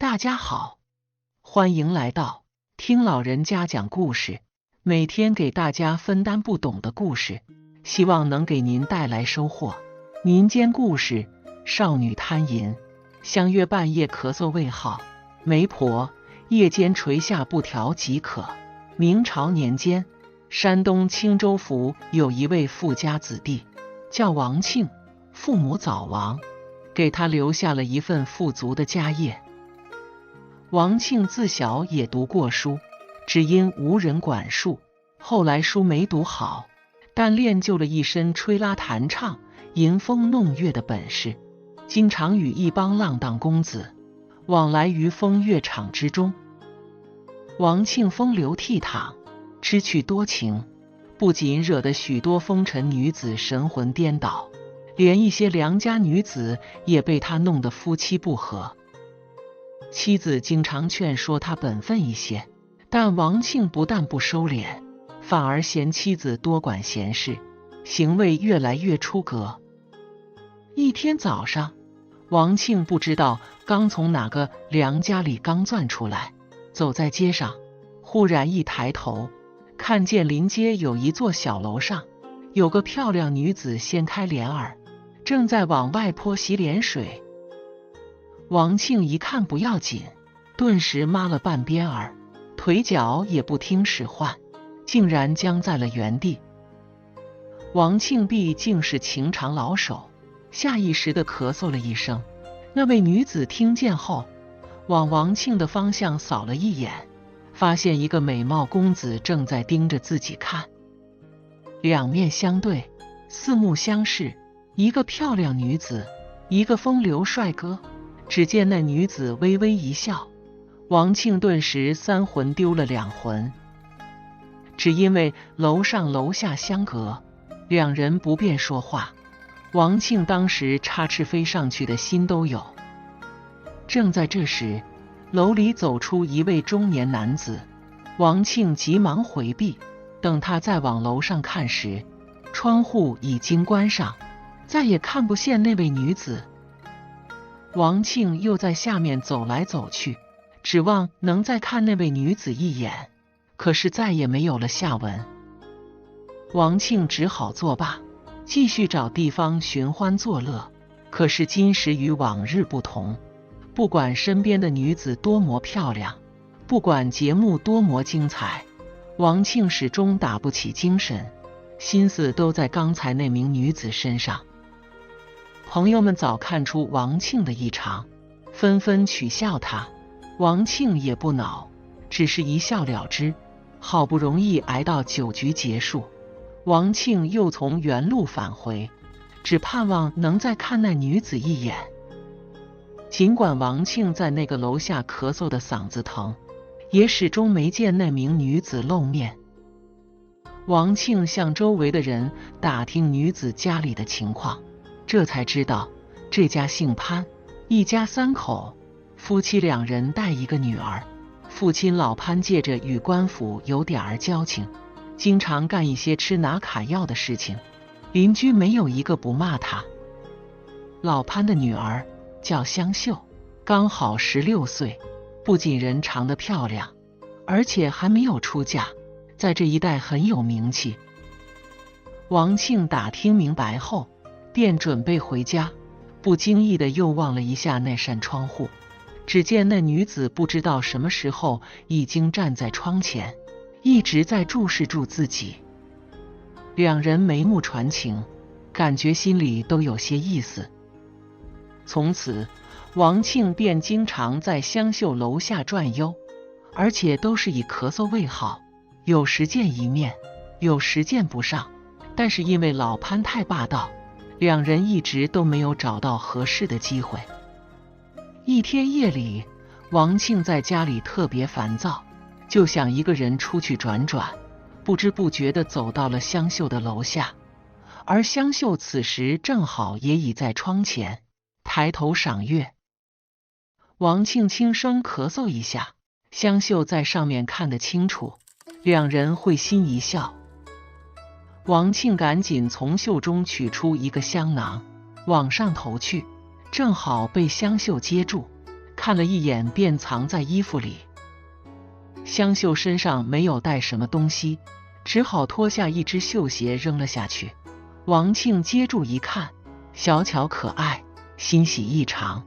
大家好，欢迎来到听老人家讲故事，每天给大家分担不懂的故事，希望能给您带来收获。民间故事：少女贪淫，相约半夜咳嗽未好，媒婆夜间垂下布条即可。明朝年间，山东青州府有一位富家子弟，叫王庆，父母早亡，给他留下了一份富足的家业。王庆自小也读过书，只因无人管束，后来书没读好，但练就了一身吹拉弹唱、吟风弄月的本事，经常与一帮浪荡公子往来于风月场之中。王庆风流倜傥，知趣多情，不仅惹得许多风尘女子神魂颠倒，连一些良家女子也被他弄得夫妻不和。妻子经常劝说他本分一些，但王庆不但不收敛，反而嫌妻子多管闲事，行为越来越出格。一天早上，王庆不知道刚从哪个良家里刚钻出来，走在街上，忽然一抬头，看见临街有一座小楼上，有个漂亮女子掀开帘儿，正在往外泼洗脸水。王庆一看不要紧，顿时抹了半边儿，腿脚也不听使唤，竟然僵在了原地。王庆毕竟是情场老手，下意识地咳嗽了一声。那位女子听见后，往王庆的方向扫了一眼，发现一个美貌公子正在盯着自己看。两面相对，四目相视，一个漂亮女子，一个风流帅哥。只见那女子微微一笑，王庆顿时三魂丢了两魂。只因为楼上楼下相隔，两人不便说话，王庆当时插翅飞上去的心都有。正在这时，楼里走出一位中年男子，王庆急忙回避，等他再往楼上看时，窗户已经关上，再也看不见那位女子。王庆又在下面走来走去，指望能再看那位女子一眼，可是再也没有了下文。王庆只好作罢，继续找地方寻欢作乐。可是今时与往日不同，不管身边的女子多么漂亮，不管节目多么精彩，王庆始终打不起精神，心思都在刚才那名女子身上。朋友们早看出王庆的异常，纷纷取笑他。王庆也不恼，只是一笑了之。好不容易挨到酒局结束，王庆又从原路返回，只盼望能再看那女子一眼。尽管王庆在那个楼下咳嗽的嗓子疼，也始终没见那名女子露面。王庆向周围的人打听女子家里的情况，这才知道这家姓潘，一家三口，夫妻两人带一个女儿。父亲老潘借着与官府有点儿交情，经常干一些吃拿卡要的事情，邻居没有一个不骂他。老潘的女儿叫香秀，刚好16岁，不仅人长得漂亮，而且还没有出嫁，在这一带很有名气。王庆打听明白后，便准备回家，不经意的又望了一下那扇窗户，只见那女子不知道什么时候已经站在窗前，一直在注视住自己。两人眉目传情，感觉心里都有些意思。从此，王庆便经常在香秀楼下转悠，而且都是以咳嗽为号，有时见一面，有时见不上。但是因为老潘太霸道，两人一直都没有找到合适的机会。一天夜里，王庆在家里特别烦躁，就想一个人出去转转，不知不觉地走到了香秀的楼下。而香秀此时正好也倚在窗前，抬头赏月。王庆轻声咳嗽一下，香秀在上面看得清楚，两人会心一笑。王庆赶紧从袖中取出一个香囊，往上投去，正好被香秀接住，看了一眼便藏在衣服里。香秀身上没有带什么东西，只好脱下一只绣鞋扔了下去。王庆接住一看，小巧可爱，欣喜异常。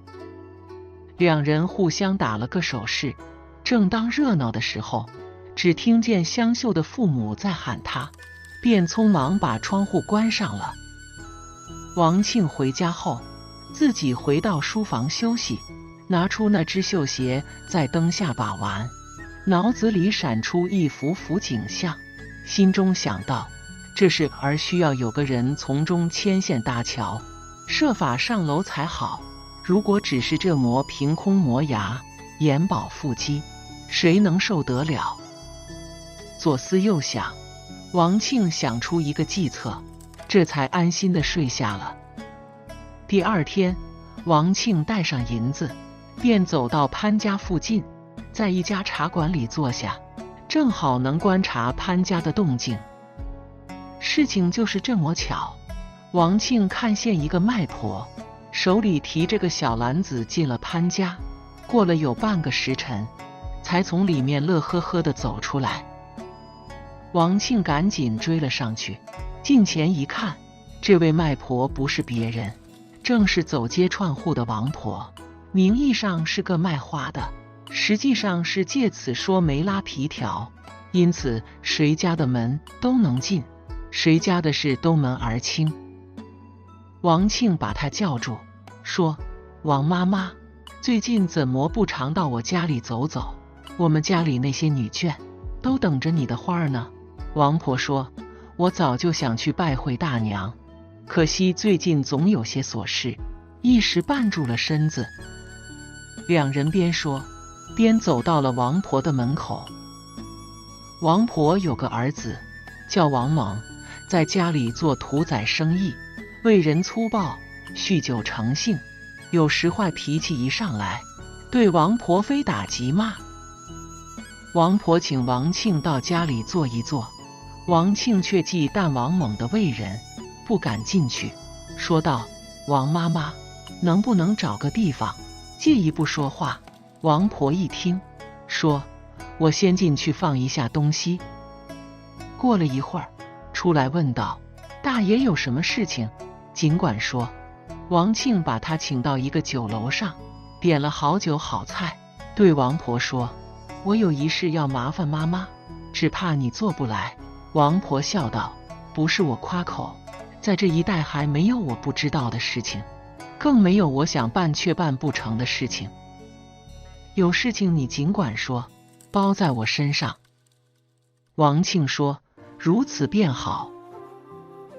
两人互相打了个手势。正当热闹的时候，只听见香秀的父母在喊他，便匆忙把窗户关上了。王庆回家后，自己回到书房休息，拿出那只绣鞋在灯下把玩，脑子里闪出一幅幅景象，心中想到，这事儿需要有个人从中牵线搭桥，设法上楼才好。如果只是这磨凭空磨牙，眼饱腹饥，谁能受得了？左思右想，王庆想出一个计策，这才安心地睡下了。第二天，王庆带上银子，便走到潘家附近，在一家茶馆里坐下，正好能观察潘家的动静。事情就是这么巧，王庆看见一个卖婆手里提着个小篮子进了潘家，过了有半个时辰，才从里面乐呵呵地走出来。王庆赶紧追了上去，近前一看，这位卖婆不是别人，正是走街串户的王婆。名义上是个卖花的，实际上是借此说媒拉皮条，因此谁家的门都能进，谁家的事都门而清。王庆把她叫住，说：王妈妈，最近怎么不常到我家里走走？我们家里那些女眷都等着你的花儿呢。王婆说：我早就想去拜会大娘，可惜最近总有些琐事，一时绊住了身子。两人边说边走到了王婆的门口。王婆有个儿子叫王猛，在家里做屠宰生意，为人粗暴，酗酒成性，有时坏脾气一上来，对王婆非打即骂。王婆请王庆到家里坐一坐，王庆却忌惮王猛的为人，不敢进去，说道：王妈妈，能不能找个地方借一步说话？王婆一听，说：我先进去放一下东西。过了一会儿，出来问道：大爷有什么事情？尽管说。王庆把他请到一个酒楼上，点了好酒好菜，对王婆说：我有一事要麻烦妈妈，只怕你做不来。王婆笑道：不是我夸口，在这一带还没有我不知道的事情，更没有我想办却办不成的事情。有事情你尽管说，包在我身上。王庆说：如此便好。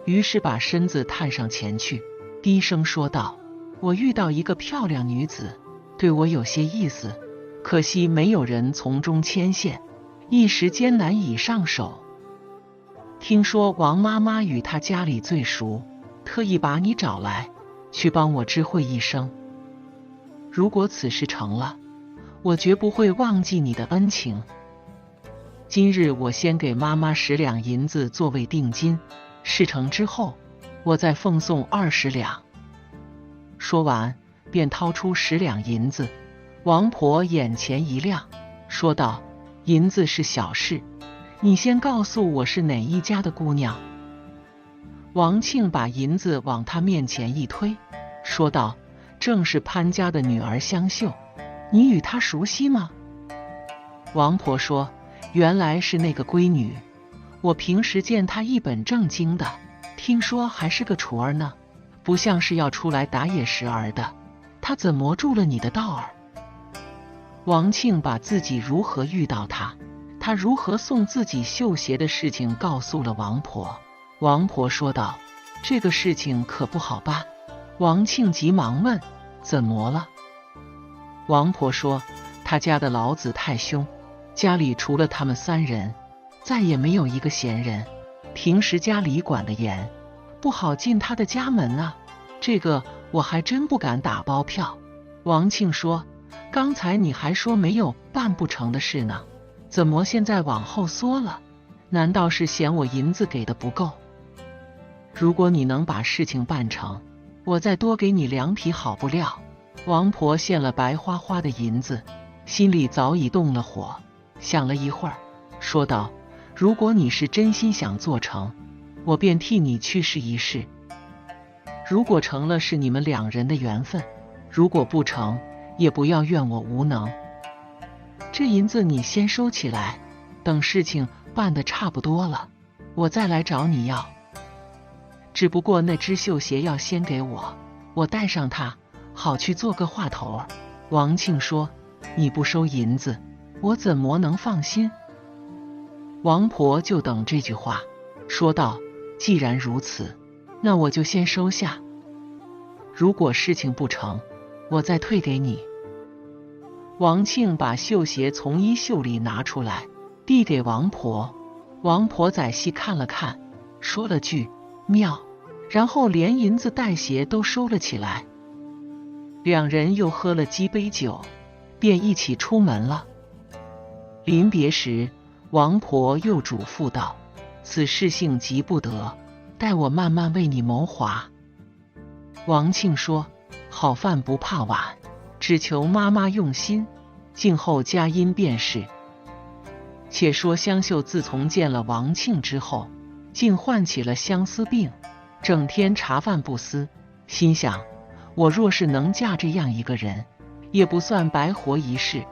于是把身子探上前去，低声说道：我遇到一个漂亮女子，对我有些意思，可惜没有人从中牵线，一时间难以上手。听说王妈妈与她家里最熟，特意把你找来，去帮我知会一声。如果此事成了，我绝不会忘记你的恩情。今日我先给妈妈10两银子作为定金，事成之后，我再奉送20两。说完，便掏出10两银子。王婆眼前一亮，说道：银子是小事，你先告诉我是哪一家的姑娘。王庆把银子往他面前一推，说道：正是潘家的女儿香秀，你与她熟悉吗？王婆说：原来是那个闺女，我平时见她一本正经的，听说还是个雏儿呢，不像是要出来打野食儿的，她怎么住了你的道儿？王庆把自己如何遇到他如何送自己绣鞋的事情告诉了王婆。王婆说道：这个事情可不好办。王庆急忙问：怎么了？王婆说：他家的老子太凶，家里除了他们3人，再也没有一个闲人，平时家里管得严，不好进他的家门啊。这个我还真不敢打包票。王庆说：刚才你还说没有办不成的事呢，怎么现在往后缩了？难道是嫌我银子给的不够？如果你能把事情办成，我再多给你2匹好布料，王婆献了白花花的银子，心里早已动了火，想了一会儿，说道：如果你是真心想做成，我便替你去试一试。如果成了，是你们两人的缘分；如果不成，也不要怨我无能。这银子你先收起来，等事情办得差不多了，我再来找你要。只不过那只绣鞋要先给我，我带上它，好去做个话头。王庆说：你不收银子，我怎么能放心？王婆就等这句话，说道：既然如此，那我就先收下。如果事情不成，我再退给你。王庆把绣鞋从衣袖里拿出来，递给王婆。王婆仔细看了看，说了句妙，然后连银子带鞋都收了起来。两人又喝了几杯酒，便一起出门了。临别时，王婆又嘱咐道：此事性急不得，待我慢慢为你谋划。王庆说：好饭不怕晚，只求妈妈用心，静候佳音便是。且说香秀自从见了王庆之后，竟患起了相思病，整天茶饭不思，心想：我若是能嫁这样一个人，也不算白活一世。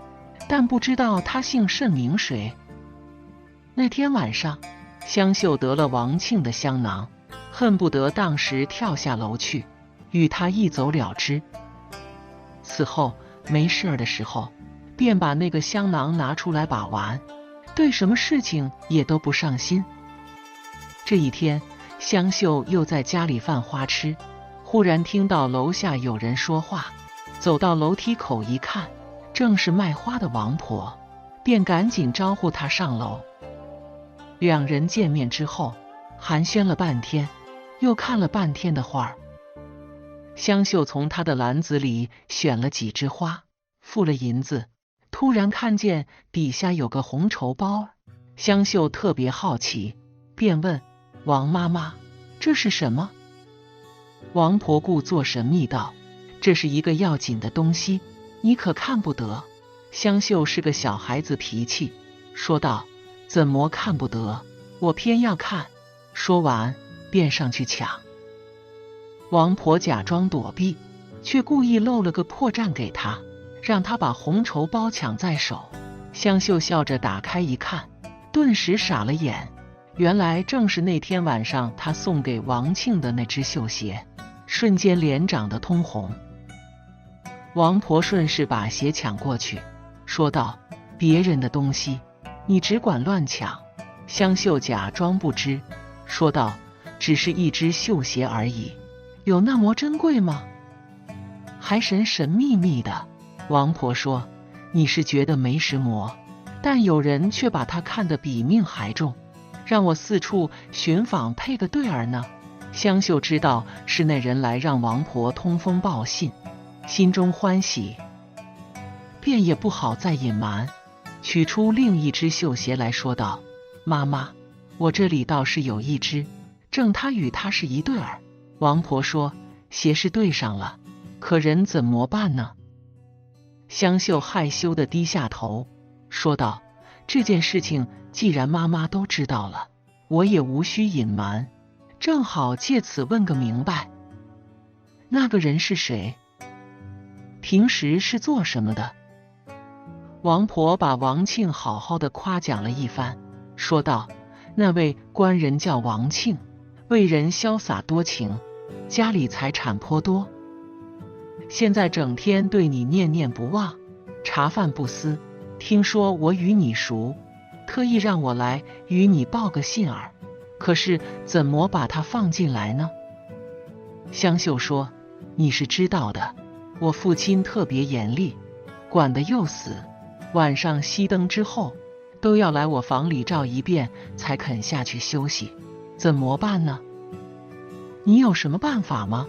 但不知道他姓甚名谁。那天晚上，香秀得了王庆的香囊，恨不得当时跳下楼去，与他一走了之。此后没事的时候，便把那个香囊拿出来把玩，对什么事情也都不上心。这一天，香秀又在家里犯花痴，忽然听到楼下有人说话，走到楼梯口一看，正是卖花的王婆，便赶紧招呼她上楼。两人见面之后，寒暄了半天，又看了半天的花。香秀从她的篮子里选了几枝花，付了银子，突然看见底下有个红绸包，香秀特别好奇，便问王妈妈：这是什么？王婆故作神秘道：这是一个要紧的东西，你可看不得。香秀是个小孩子脾气，说道：怎么看不得？我偏要看。说完便上去抢。王婆假装躲避，却故意露了个破绽给他，让他把红绸包抢在手。香秀笑着打开一看，顿时傻了眼，原来正是那天晚上他送给王庆的那只绣鞋，瞬间脸长得通红。王婆顺势把鞋抢过去，说道：别人的东西你只管乱抢。香秀假装不知，说道：只是一只绣鞋而已，有那么珍贵吗？还神神秘秘的。王婆说：你是觉得没什么，但有人却把它看得比命还重，让我四处寻访配个对儿呢。香秀知道是那人来让王婆通风报信，心中欢喜，便也不好再隐瞒，取出另一只绣鞋来说道：妈妈，我这里倒是有一只，正他与他是一对儿。王婆说：鞋是对上了，可人怎么办呢？香秀害羞地低下头，说道：这件事情既然妈妈都知道了，我也无需隐瞒，正好借此问个明白。那个人是谁？平时是做什么的？王婆把王庆好好的夸奖了一番，说道：那位官人叫王庆，为人潇洒多情，家里财产颇多，现在整天对你念念不忘，茶饭不思。听说我与你熟，特意让我来与你报个信儿，可是怎么把他放进来呢？香秀说：你是知道的，我父亲特别严厉，管得又死，晚上熄灯之后都要来我房里照一遍才肯下去休息，怎么办呢？你有什么办法吗？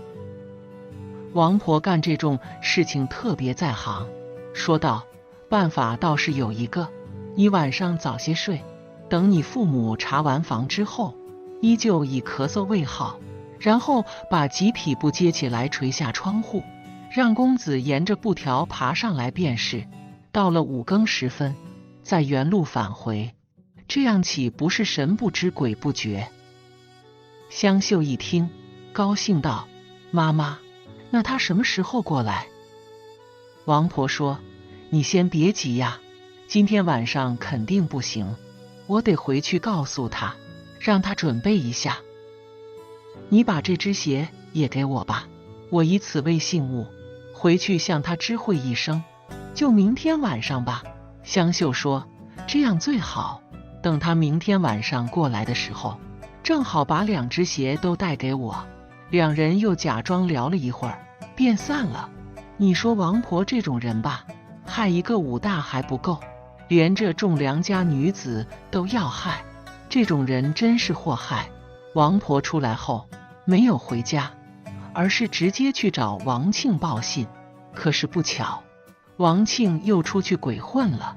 王婆干这种事情特别在行，说道：办法倒是有一个，你晚上早些睡，等你父母查完房之后，依旧以咳嗽为号，然后把几匹布接起来垂下窗户，让公子沿着布条爬上来便是。到了5更时分，再原路返回，这样岂不是神不知鬼不觉？香秀一听，高兴道：“妈妈，那他什么时候过来？”王婆说：“你先别急呀，今天晚上肯定不行，我得回去告诉他，让他准备一下。你把这只鞋也给我吧，我以此为信物，回去向他知会一声，就明天晚上吧。”香秀说：“这样最好，等他明天晚上过来的时候，正好把2只鞋都带给我。”两人又假装聊了一会儿，便散了。你说王婆这种人吧，害一个武大还不够，连这众良家女子都要害，这种人真是祸害。王婆出来后没有回家，而是直接去找王庆报信。可是不巧，王庆又出去鬼混了。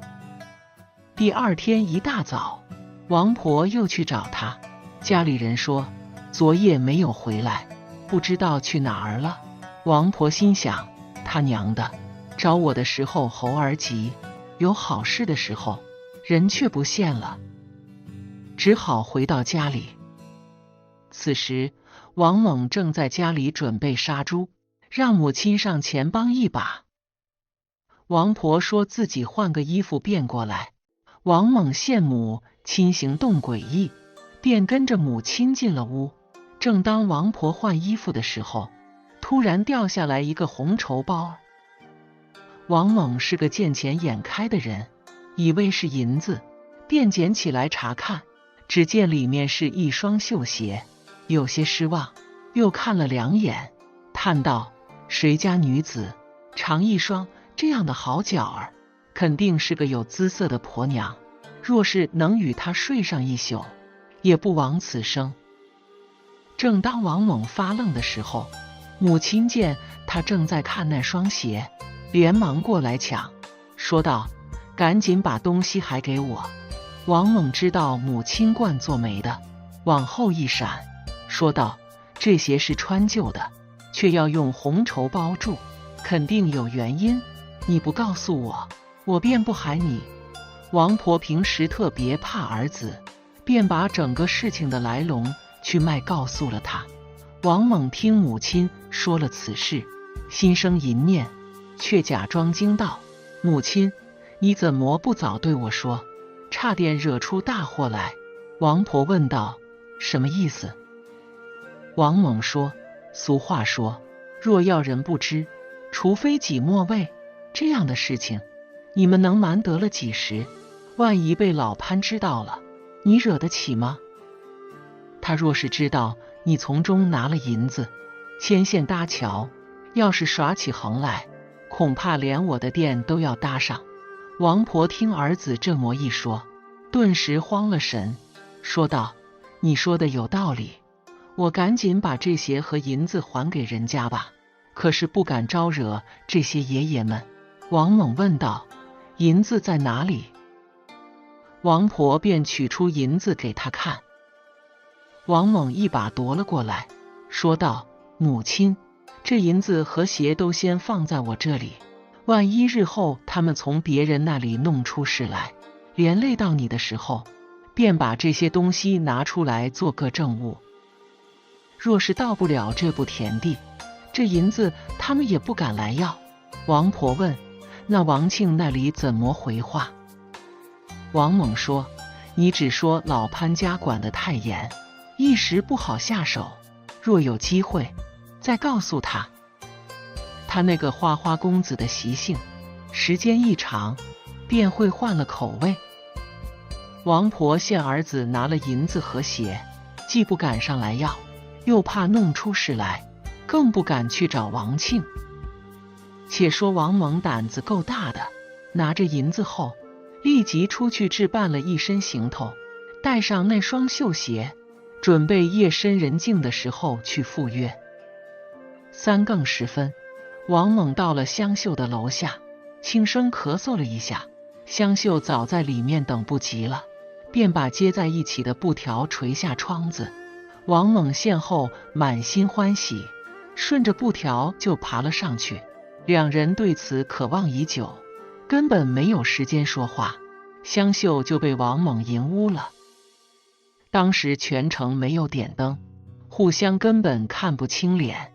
第2天一大早，王婆又去找他，家里人说昨夜没有回来，不知道去哪儿了。王婆心想，他娘的，找我的时候猴儿急，有好事的时候人却不见了，只好回到家里。此时王猛正在家里准备杀猪，让母亲上前帮一把。王婆说自己换个衣服便过来。王猛羡母亲行动诡异，便跟着母亲进了屋。正当王婆换衣服的时候，突然掉下来一个红绸包。王猛是个见钱眼开的人，以为是银子，便捡起来查看，只见里面是一双绣鞋，有些失望，又看了2眼，叹道：“谁家女子尝一双这样的好脚儿，肯定是个有姿色的婆娘，若是能与她睡上一宿，也不枉此生。”正当王猛发愣的时候，母亲见他正在看那双鞋，连忙过来抢，说道：“赶紧把东西还给我。”王猛知道母亲惯做媒的，往后一闪，说道：“这鞋是穿旧的，却要用红绸包住，肯定有原因，你不告诉我，我便不还你。”王婆平时特别怕儿子，便把整个事情的来龙去脉告诉了他。王猛听母亲说了此事，心生淫念，却假装惊道：“母亲，你怎么不早对我说？差点惹出大祸来。”王婆问道：“什么意思？”王猛说：“俗话说，若要人不知，除非己莫为。这样的事情，你们能瞒得了几时？万一被老潘知道了，你惹得起吗？他若是知道你从中拿了银子，牵线搭桥，要是耍起横来，恐怕连我的店都要搭上。”王婆听儿子这么一说，顿时慌了神，说道：“你说的有道理，我赶紧把这鞋和银子还给人家吧，可是不敢招惹这些爷爷们。”王猛问道：“银子在哪里？”王婆便取出银子给他看。王猛一把夺了过来，说道：“母亲，这银子和鞋都先放在我这里，万一日后他们从别人那里弄出事来，连累到你的时候，便把这些东西拿出来做个证物。若是到不了这步田地，这银子他们也不敢来要。”王婆问：“那王庆那里怎么回话？”王猛说：“你只说老潘家管得太严，一时不好下手，若有机会再告诉他。他那个花花公子的习性，时间一长便会换了口味。”王婆见儿子拿了银子和鞋，既不敢上来要，又怕弄出事来，更不敢去找王庆。且说王猛胆子够大的，拿着银子后，立即出去置办了一身行头，带上那双绣鞋，准备夜深人静的时候去赴约。3更时分，王猛到了香秀的楼下，轻声咳嗽了一下。香秀早在里面等不及了，便把接在一起的布条垂下窗子。王猛见后满心欢喜，顺着布条就爬了上去，两人对此渴望已久，根本没有时间说话，香秀就被王猛引屋了。当时全城没有点灯，互相根本看不清脸。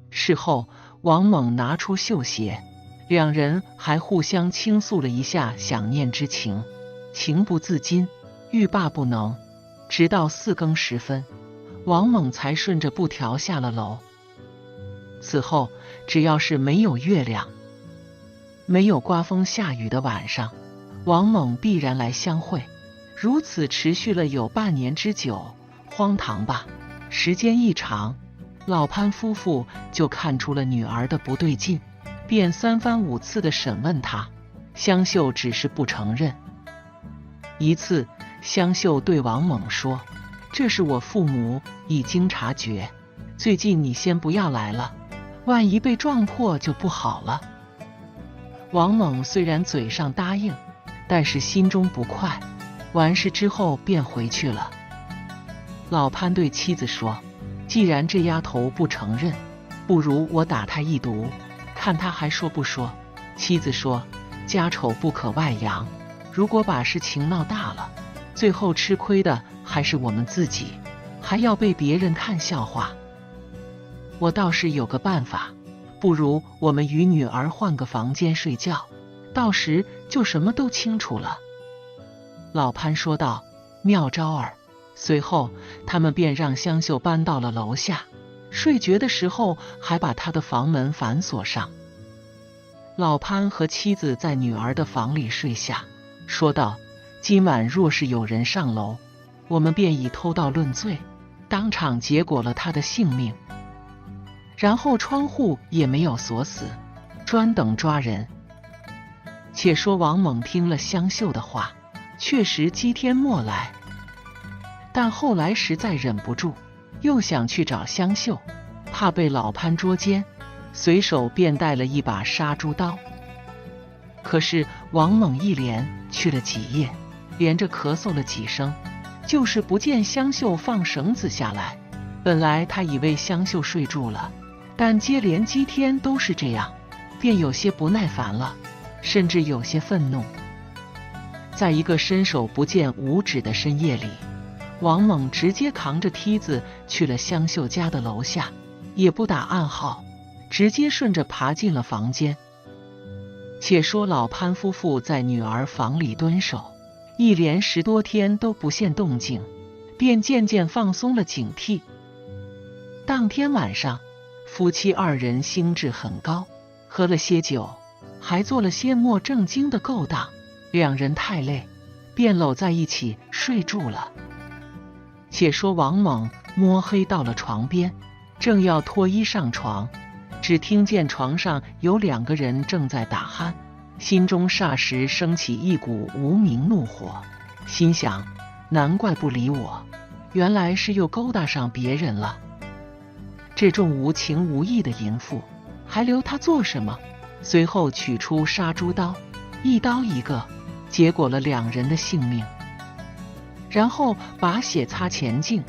事后王猛拿出绣鞋，两人还互相倾诉了一下想念之情，情不自禁，欲罢不能。直到4更时分，王猛才顺着布条下了楼。此后只要是没有月亮，没有刮风下雨的晚上，王猛必然来相会。如此持续了有半年之久，荒唐吧？时间一长，老潘夫妇就看出了女儿的不对劲，便3番5次地审问她，香秀只是不承认。一次，香秀对王猛说：“这是我父母已经察觉，最近你先不要来了，万一被撞破就不好了。”王猛虽然嘴上答应，但是心中不快，完事之后便回去了。老潘对妻子说：“既然这丫头不承认，不如我打她一毒，看她还说不说。”妻子说：“家丑不可外扬，如果把事情闹大了，最后吃亏的还是我们自己，还要被别人看笑话。我倒是有个办法，不如我们与女儿换个房间睡觉，到时就什么都清楚了。”老潘说道：“妙招儿。”随后他们便让香秀搬到了楼下，睡觉的时候还把她的房门反锁上。老潘和妻子在女儿的房里睡下，说道：“今晚若是有人上楼，我们便以偷盗论罪，当场结果了他的性命。然后窗户也没有锁死，专等抓人。”且说王猛听了香秀的话，确实激天莫来，但后来实在忍不住，又想去找香秀，怕被老潘捉奸，随手便带了一把杀猪刀。可是王猛一连去了几夜，连着咳嗽了几声，就是不见香秀放绳子下来。本来他以为香秀睡住了，但接连几天都是这样，便有些不耐烦了，甚至有些愤怒。在一个伸手不见五指的深夜里，王猛直接扛着梯子去了香秀家的楼下，也不打暗号，直接顺着爬进了房间。且说老潘夫妇在女儿房里蹲守，一连10多天都不见动静，便渐渐放松了警惕。当天晚上，夫妻2人兴致很高，喝了些酒，还做了些莫正经的勾当，两人太累，便搂在一起睡住了。且说王猛摸黑到了床边，正要脱衣上床，只听见床上有2个人正在打鼾，心中霎时升起一股无名怒火，心想：难怪不理我，原来是又勾搭上别人了。这种无情无义的淫妇，还留他做什么？随后取出杀猪刀，一刀一个，结果了2人的性命。然后把血擦前颈，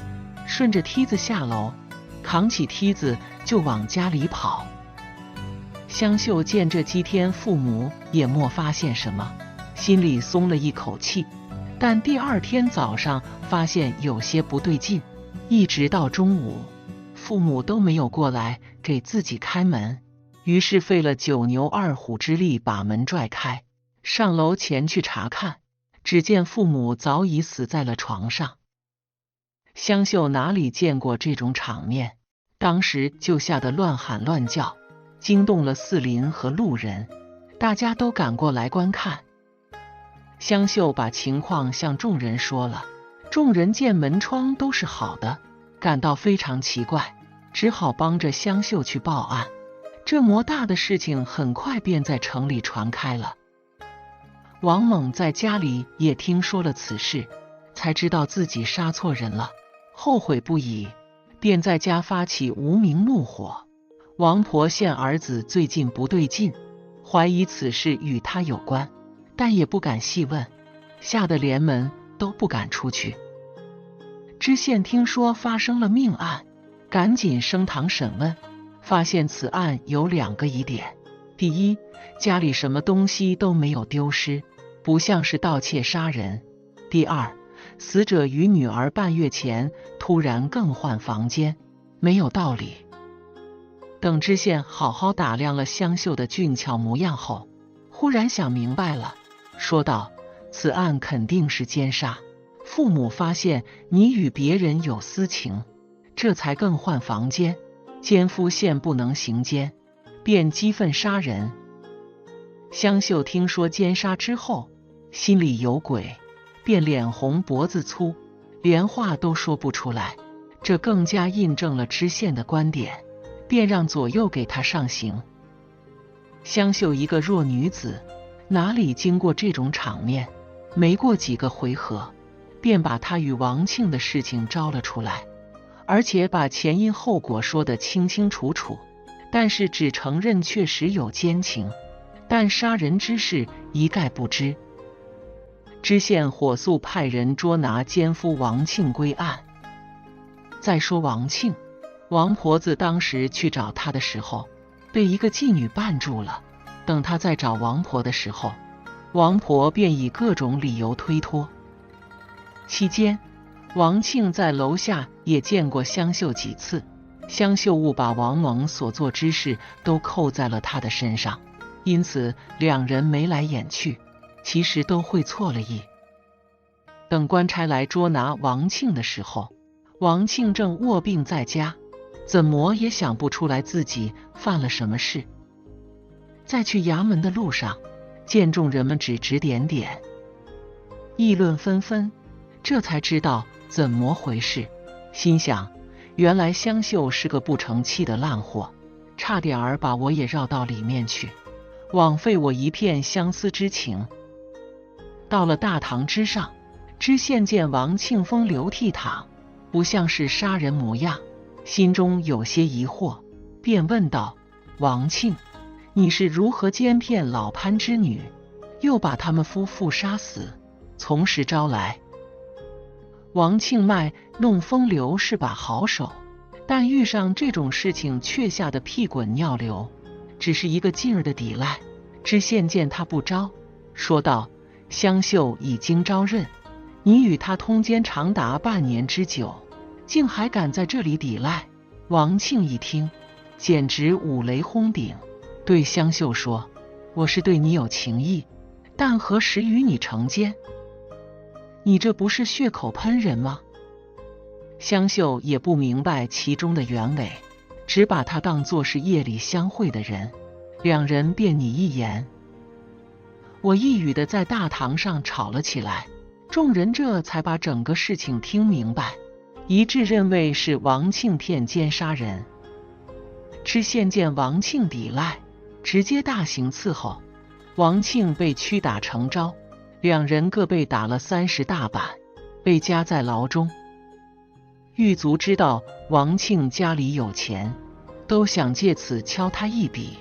顺着梯子下楼，扛起梯子就往家里跑。香秀见这几天父母也没发现什么，心里松了一口气，但第2天早上发现有些不对劲，一直到中午，父母都没有过来给自己开门，于是费了9牛2虎之力把门拽开，上楼前去查看，只见父母早已死在了床上。香秀哪里见过这种场面，当时就吓得乱喊乱叫，惊动了四邻和路人，大家都赶过来观看。香秀把情况向众人说了，众人见门窗都是好的，感到非常奇怪，只好帮着香秀去报案。这么大的事情很快便在城里传开了。王猛在家里也听说了此事，才知道自己杀错人了，后悔不已，便在家发起无名怒火。王婆见儿子最近不对劲，怀疑此事与他有关，但也不敢细问，吓得连门都不敢出去。知县听说发生了命案，赶紧升堂审问，发现此案有2个疑点：第一，家里什么东西都没有丢失，不像是盗窃杀人；第二，死者与女儿半月前突然更换房间，没有道理。等知县好好打量了香秀的俊俏模样后，忽然想明白了，说道：此案肯定是奸杀，父母发现你与别人有私情，这才更换房间，奸夫现不能行奸，便激愤杀人。香秀听说奸杀之后，心里有鬼，便脸红脖子粗，连话都说不出来，这更加印证了知县的观点，便让左右给他上刑。香秀一个弱女子，哪里经过这种场面，没过几个回合，便把他与王庆的事情招了出来，而且把前因后果说得清清楚楚，但是只承认确实有奸情，但杀人之事一概不知。知县火速派人捉拿奸夫王庆归案。再说王庆，王婆子当时去找他的时候，被一个妓女绊住了，等他再找王婆的时候，王婆便以各种理由推脱。期间，王庆在楼下也见过香秀几次，香秀误把王蒙所做之事都扣在了他的身上，因此2人眉来眼去，其实都会错了意。等官差来捉拿王庆的时候，王庆正卧病在家，怎么也想不出来自己犯了什么事。在去衙门的路上，见众人们指指点点，议论纷纷，这才知道怎么回事，心想原来香秀是个不成器的烂货，差点儿把我也绕到里面去，枉费我一片相思之情。到了大堂之上，知县见王庆风流倜傥，不像是杀人模样，心中有些疑惑，便问道：王庆，你是如何奸骗老潘之女，又把他们夫妇杀死，从实招来？王庆卖弄风流是把好手，但遇上这种事情却吓得屁滚尿流，只是一个劲儿的抵赖。知县见他不招，说道：香秀已经招认，你与他通奸长达半年之久，竟还敢在这里抵赖。王庆一听，简直五雷轰顶，对香秀说：我是对你有情意，但何时与你成奸？你这不是血口喷人吗？香秀也不明白其中的原委，只把他当作是夜里相会的人，2人便你一言我一语的在大堂上吵了起来，众人这才把整个事情听明白，一致认为是王庆骗奸杀人。知县见王庆抵赖，直接大刑伺候，王庆被屈打成招，2人各被打了30大板，被夹在牢中。狱卒知道王庆家里有钱，都想借此敲他一笔。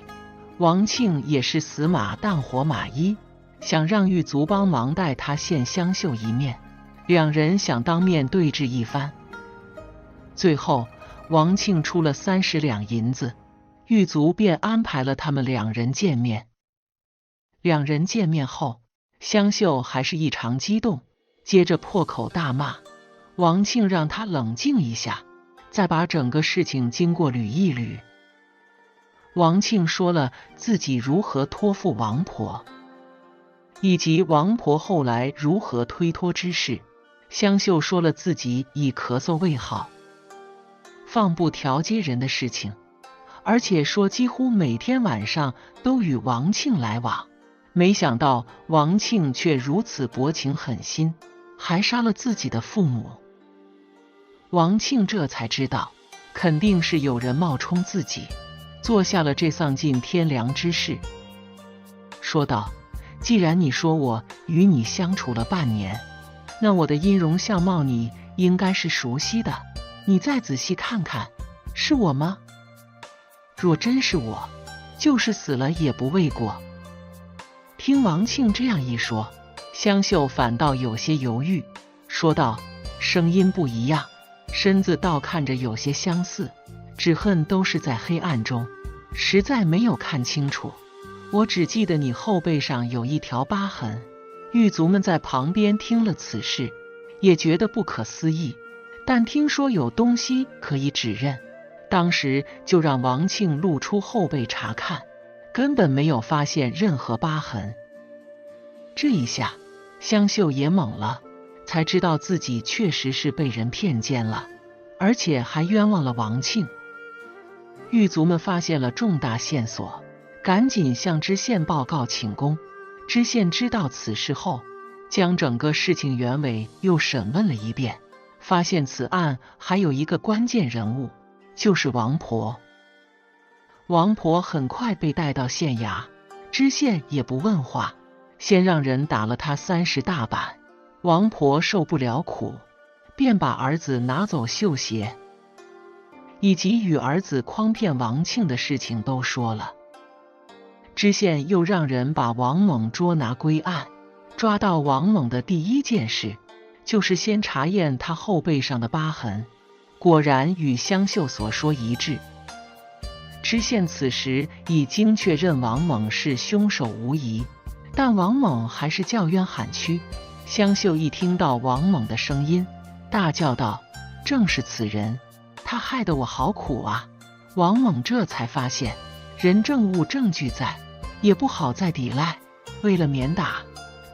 王庆也是死马当活马医，想让狱卒帮忙带他见香秀一面，2人想当面对质一番。最后王庆出了30两银子，狱卒便安排了他们2人见面。2人见面后，香秀还是异常激动，接着破口大骂。王庆让他冷静一下，再把整个事情经过捋一捋。王庆说了自己如何托付王婆，以及王婆后来如何推脱之事。香秀说了自己以咳嗽为好，放不调接人的事情，而且说几乎每天晚上都与王庆来往。没想到王庆却如此薄情狠心，还杀了自己的父母。王庆这才知道，肯定是有人冒充自己，做下了这丧尽天良之事。说道：既然你说我与你相处了半年，那我的音容相貌你应该是熟悉的，你再仔细看看，是我吗？若真是我，就是死了也不为过。听王庆这样一说，香秀反倒有些犹豫，说道：声音不一样，身子倒看着有些相似，只恨都是在黑暗中，实在没有看清楚。我只记得你后背上有一条疤痕。狱卒们在旁边听了此事，也觉得不可思议，但听说有东西可以指认，当时就让王庆露出后背查看，根本没有发现任何疤痕。这一下，香秀也懵了，才知道自己确实是被人骗奸了，而且还冤枉了王庆。狱卒们发现了重大线索，赶紧向知县报告请功。知县知道此事后，将整个事情原委又审问了一遍，发现此案还有一个关键人物，就是王婆。王婆很快被带到县衙，知县也不问话，先让人打了她30大板。王婆受不了苦，便把儿子拿走绣鞋，以及与儿子诓骗王庆的事情都说了。知县又让人把王猛捉拿归案。抓到王猛的第一件事，就是先查验他后背上的疤痕，果然与香秀所说一致。知县此时已经确认王猛是凶手无疑，但王猛还是叫冤喊屈。香秀一听到王猛的声音，大叫道：“正是此人，他害得我好苦啊！”王猛这才发现人证物证俱在，也不好再抵赖，为了免打，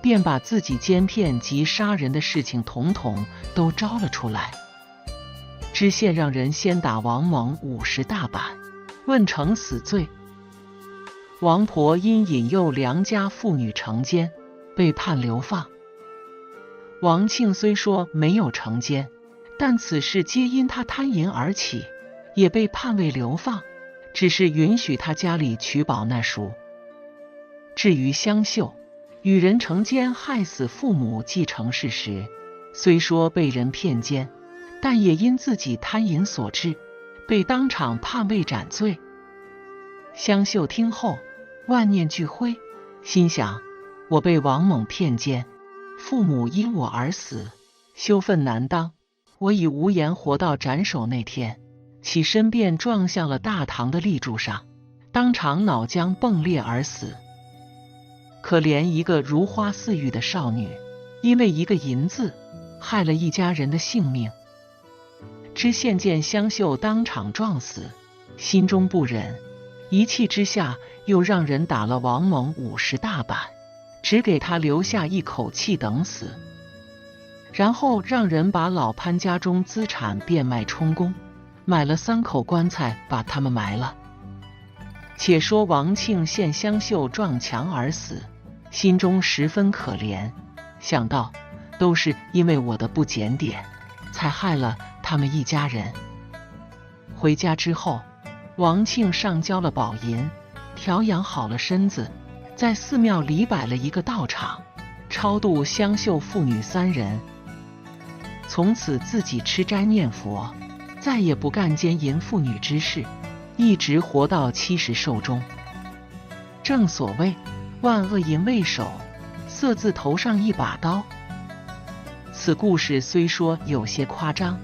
便把自己奸骗及杀人的事情统统都招了出来。知县让人先打王猛50大板，问成死罪。王婆因引诱良家妇女成奸，被判流放。王庆虽说没有成奸，但此事皆因他贪淫而起，也被判为流放，只是允许他家里取保那赎。至于香秀，与人成奸害死父母既成事实，虽说被人骗奸，但也因自己贪淫所致，被当场判未斩罪。香秀听后万念俱灰，心想：我被王猛骗奸，父母因我而死，羞愤难当，我已无颜活到斩首那天。起身便撞向了大堂的立柱上，当场脑浆迸裂而死。可怜一个如花似玉的少女，因为一个淫字，害了一家人的性命。知县见香秀当场撞死，心中不忍，一气之下又让人打了王猛50大板，只给他留下一口气等死。然后让人把老潘家中资产变卖充公，买了3口棺材把他们埋了。且说王庆见香秀撞墙而死，心中十分可怜，想到都是因为我的不检点，才害了他们一家人。回家之后，王庆上交了宝银，调养好了身子，在寺庙里摆了一个道场，超度香秀父女3人。从此自己吃斋念佛，再也不干奸淫妇女之事，一直活到70寿终。正所谓万恶淫为首，色字头上一把刀。此故事虽说有些夸张，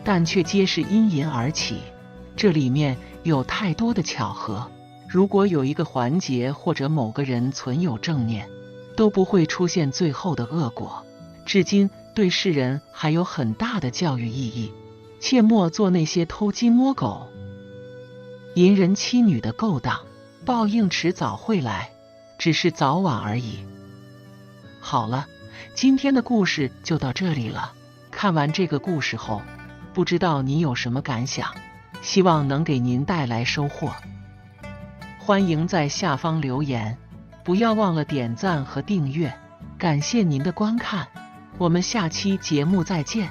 但却皆是因淫而起，这里面有太多的巧合，如果有一个环节或者某个人存有正念，都不会出现最后的恶果，至今对世人还有很大的教育意义。切莫做那些偷鸡摸狗、淫人妻女的勾当，报应迟早会来，只是早晚而已。好了，今天的故事就到这里了。看完这个故事后，不知道你有什么感想，希望能给您带来收获。欢迎在下方留言，不要忘了点赞和订阅。感谢您的观看，我们下期节目再见。